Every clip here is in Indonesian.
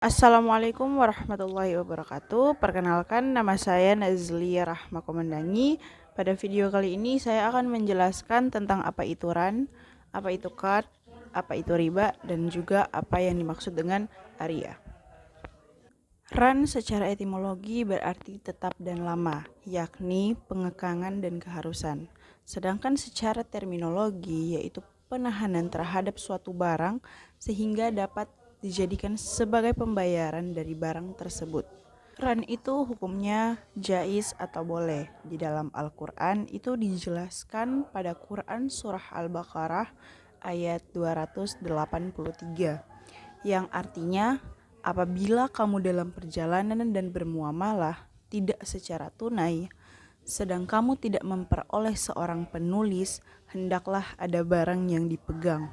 Assalamualaikum warahmatullahi wabarakatuh. Perkenalkan, nama saya Nazlia Rahma Komandangi. Pada video kali ini saya akan menjelaskan tentang apa itu RAN, apa itu CARD, apa itu riba, dan juga apa yang dimaksud dengan ARIA. RAN secara etimologi berarti tetap dan lama, yakni pengekangan dan keharusan. Sedangkan secara terminologi yaitu penahanan terhadap suatu barang sehingga dapat dijadikan sebagai pembayaran dari barang tersebut. RAN itu hukumnya jais atau boleh. Di dalam Al-Quran itu dijelaskan pada Quran Surah Al-Baqarah ayat 283 yang artinya apabila kamu dalam perjalanan dan bermuamalah tidak secara tunai, sedang kamu tidak memperoleh seorang penulis, hendaklah ada barang yang dipegang.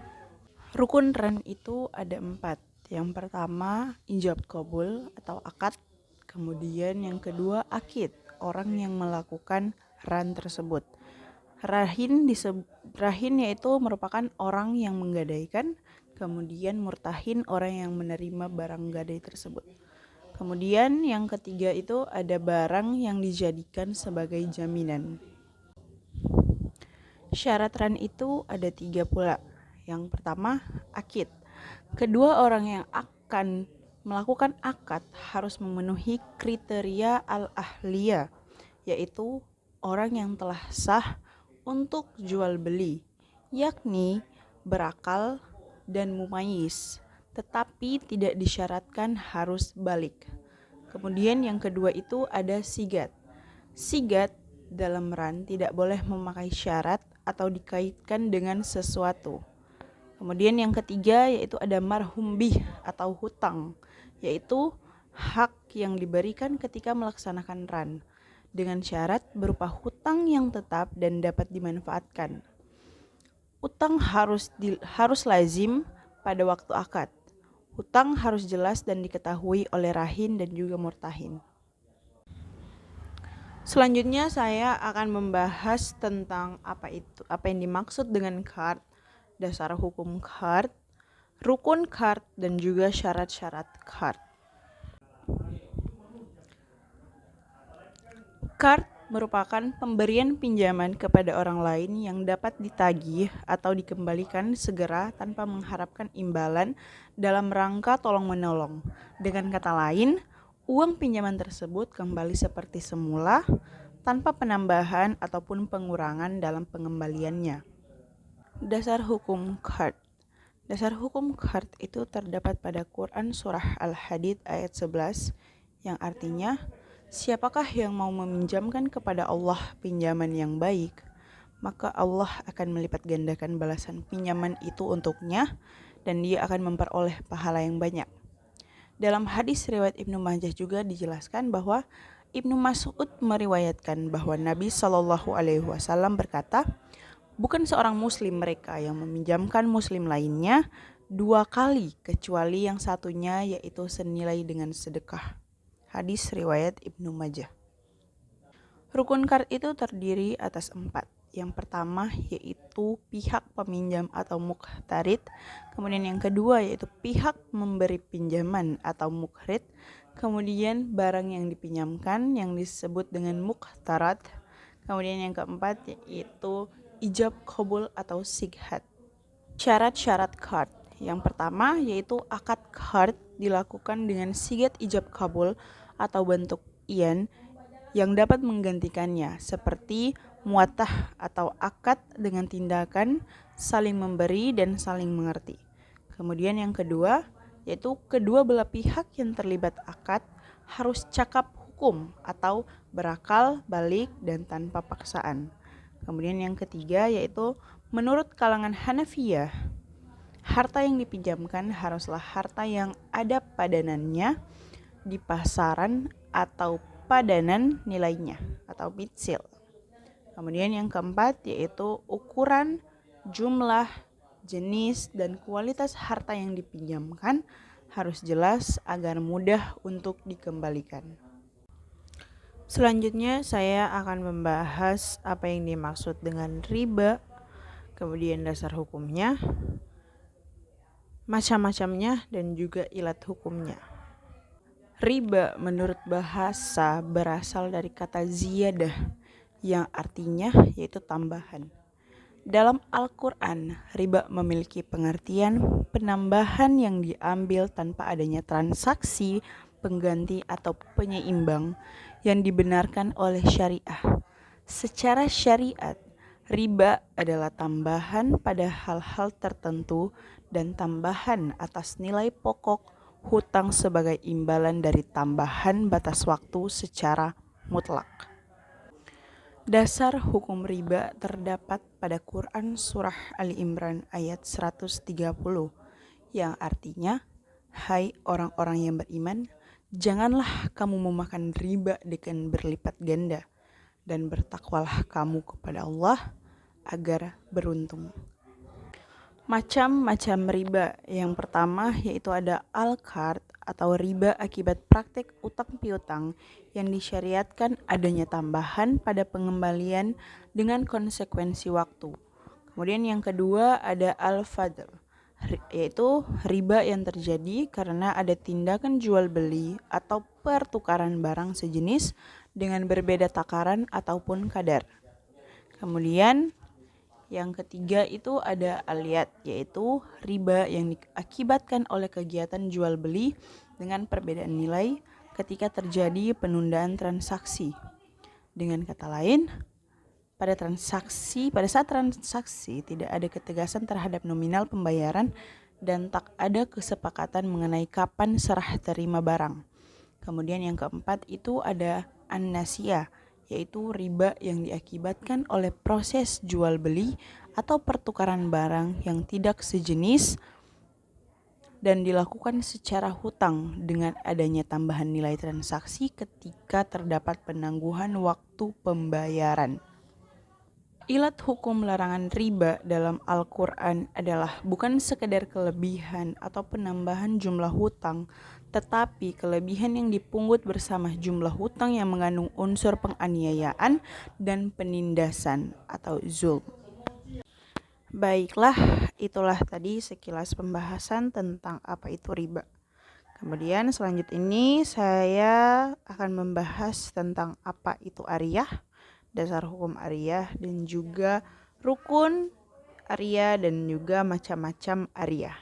Rukun RAN itu ada 4. Yang pertama, ijab qabul atau akad. Kemudian yang kedua, akid, orang yang melakukan RAN tersebut. Rahin yaitu merupakan orang yang menggadaikan. Kemudian murtahin, orang yang menerima barang gadai tersebut. Kemudian yang ketiga itu ada barang yang dijadikan sebagai jaminan. Syarat RAN itu ada 3 pula. Yang pertama, akid. Kedua orang yang akan melakukan akad harus memenuhi kriteria al-ahliyah, yaitu orang yang telah sah untuk jual beli, yakni berakal dan mumayyiz, tetapi tidak disyaratkan harus balik. Kemudian yang kedua itu ada sigat. Sigat dalam RAN tidak boleh memakai syarat atau dikaitkan dengan sesuatu. Kemudian yang ketiga yaitu ada marhum bih atau hutang, yaitu hak yang diberikan ketika melaksanakan RAN dengan syarat berupa hutang yang tetap dan dapat dimanfaatkan. Utang harus lazim pada waktu akad. Hutang harus jelas dan diketahui oleh rahin dan juga murtahin. Selanjutnya saya akan membahas tentang apa yang dimaksud dengan CARD, dasar hukum CARD, rukun CARD, dan juga syarat-syarat CARD. CARD merupakan pemberian pinjaman kepada orang lain yang dapat ditagih atau dikembalikan segera tanpa mengharapkan imbalan dalam rangka tolong-menolong. Dengan kata lain, uang pinjaman tersebut kembali seperti semula tanpa penambahan ataupun pengurangan dalam pengembaliannya. Dasar hukum CARD. Dasar hukum CARD itu terdapat pada Quran Surah Al-Hadid ayat 11 yang artinya, siapakah yang mau meminjamkan kepada Allah pinjaman yang baik, maka Allah akan melipat gandakan balasan pinjaman itu untuknya dan dia akan memperoleh pahala yang banyak. Dalam hadis riwayat Ibnu Majah juga dijelaskan bahwa Ibnu Mas'ud meriwayatkan bahwa Nabi SAW berkata, bukan seorang muslim mereka yang meminjamkan muslim lainnya 2 kali kecuali yang satunya yaitu senilai dengan sedekah. Hadis riwayat Ibnu Majah. Rukun CARD itu terdiri atas 4. Yang pertama yaitu pihak peminjam atau muqtarid. Kemudian yang kedua yaitu pihak memberi pinjaman atau muqrid. Kemudian barang yang dipinjamkan yang disebut dengan muqtarad. Kemudian yang keempat yaitu ijab qabul atau sighat. Syarat-syarat CARD. Yang pertama yaitu akad CARD dilakukan dengan sigat ijab qabul atau bentuk ian yang dapat menggantikannya, seperti muatah atau akad dengan tindakan saling memberi dan saling mengerti. Kemudian yang kedua yaitu kedua belah pihak yang terlibat akad harus cakap hukum atau berakal, balik, dan tanpa paksaan. Kemudian yang ketiga yaitu menurut kalangan Hanafiyah, harta yang dipinjamkan haruslah harta yang ada padanannya di pasaran atau padanan nilainya atau mitsil. Kemudian yang keempat yaitu ukuran, jumlah, jenis, dan kualitas harta yang dipinjamkan harus jelas agar mudah untuk dikembalikan. Selanjutnya saya akan membahas apa yang dimaksud dengan riba, kemudian dasar hukumnya, macam-macamnya, dan juga ilat hukumnya. Riba menurut bahasa berasal dari kata ziyadah yang artinya yaitu tambahan. Dalam Al-Quran, riba memiliki pengertian penambahan yang diambil tanpa adanya transaksi, pengganti, atau penyeimbang yang dibenarkan oleh syariah. Secara syariat, riba adalah tambahan pada hal-hal tertentu dan tambahan atas nilai pokok hutang sebagai imbalan dari tambahan batas waktu secara mutlak. Dasar hukum riba terdapat pada Quran Surah Ali Imran ayat 130 yang artinya, hai orang-orang yang beriman, janganlah kamu memakan riba dengan berlipat ganda dan bertakwalah kamu kepada Allah agar beruntung. Macam-macam riba. Yang pertama yaitu ada al-qard atau riba akibat praktik utang piutang yang disyariatkan adanya tambahan pada pengembalian dengan konsekuensi waktu. Kemudian yang kedua ada al-fadl, yaitu riba yang terjadi karena ada tindakan jual beli atau pertukaran barang sejenis dengan berbeda takaran ataupun kadar. Kemudian yang ketiga itu ada aliyat, yaitu riba yang diakibatkan oleh kegiatan jual beli dengan perbedaan nilai ketika terjadi penundaan transaksi. Dengan kata lain, pada saat transaksi tidak ada ketegasan terhadap nominal pembayaran dan tak ada kesepakatan mengenai kapan serah terima barang. Kemudian yang keempat itu ada an-nasiyah, yaitu riba yang diakibatkan oleh proses jual beli atau pertukaran barang yang tidak sejenis dan dilakukan secara hutang dengan adanya tambahan nilai transaksi ketika terdapat penangguhan waktu pembayaran. Ilat hukum larangan riba dalam Al-Quran adalah bukan sekedar kelebihan atau penambahan jumlah hutang, tetapi kelebihan yang dipungut bersama jumlah hutang yang mengandung unsur penganiayaan dan penindasan atau zulm. Baiklah, itulah tadi sekilas pembahasan tentang apa itu riba. Kemudian selanjutnya ini saya akan membahas tentang apa itu ariyah, dasar hukum ariyah, dan juga rukun ariyah dan juga macam-macam ariyah.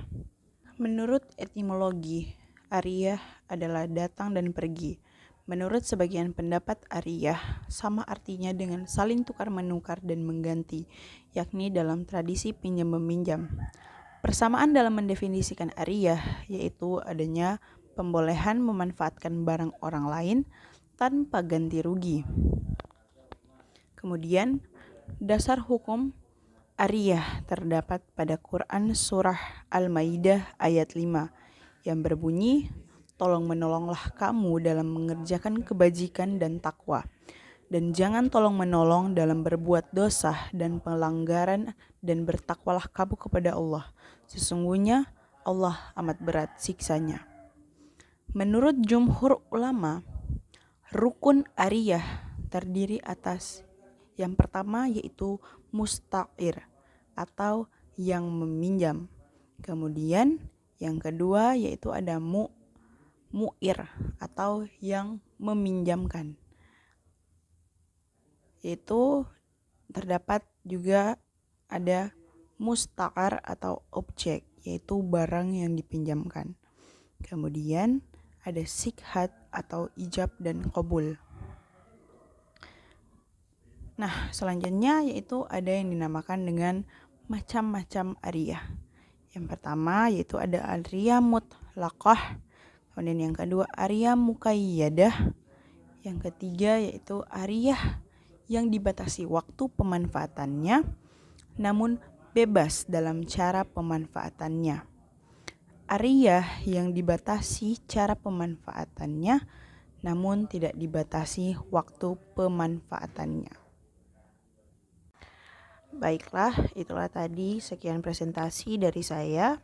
Menurut etimologi, ariyah adalah datang dan pergi. Menurut sebagian pendapat, ariyah sama artinya dengan saling tukar-menukar dan mengganti, yakni dalam tradisi pinjam-meminjam. Persamaan dalam mendefinisikan ariyah yaitu adanya pembolehan memanfaatkan barang orang lain tanpa ganti rugi. Kemudian, dasar hukum ariyah terdapat pada Quran Surah Al-Maidah ayat 5 yang berbunyi, tolong menolonglah kamu dalam mengerjakan kebajikan dan takwa, dan jangan tolong menolong dalam berbuat dosa dan pelanggaran, dan bertakwalah kamu kepada Allah. Sesungguhnya Allah amat berat siksanya. Menurut jumhur ulama, rukun ariyah terdiri atas yang pertama yaitu musta'ir atau yang meminjam. Kemudian yang kedua yaitu ada mu'ir atau yang meminjamkan. Yaitu terdapat juga ada musta'ar atau objek, yaitu barang yang dipinjamkan. Kemudian ada sikhat atau ijab dan qabul. Nah, selanjutnya yaitu ada yang dinamakan dengan macam-macam ariyah. Yang pertama yaitu ada ariyah mutlaqah, kemudian yang kedua ariyah muqayyadah, yang ketiga yaitu ariyah yang dibatasi waktu pemanfaatannya namun bebas dalam cara pemanfaatannya. Ariyah yang dibatasi cara pemanfaatannya namun tidak dibatasi waktu pemanfaatannya. Baiklah, itulah tadi sekian presentasi dari saya,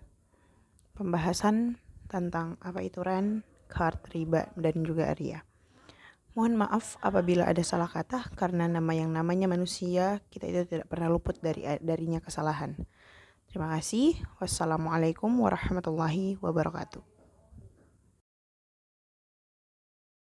pembahasan tentang apa itu ren, qard, riba, dan juga ariyah. Mohon maaf apabila ada salah kata, karena namanya manusia, kita itu tidak pernah luput darinya kesalahan. Terima kasih. Wassalamualaikum warahmatullahi wabarakatuh.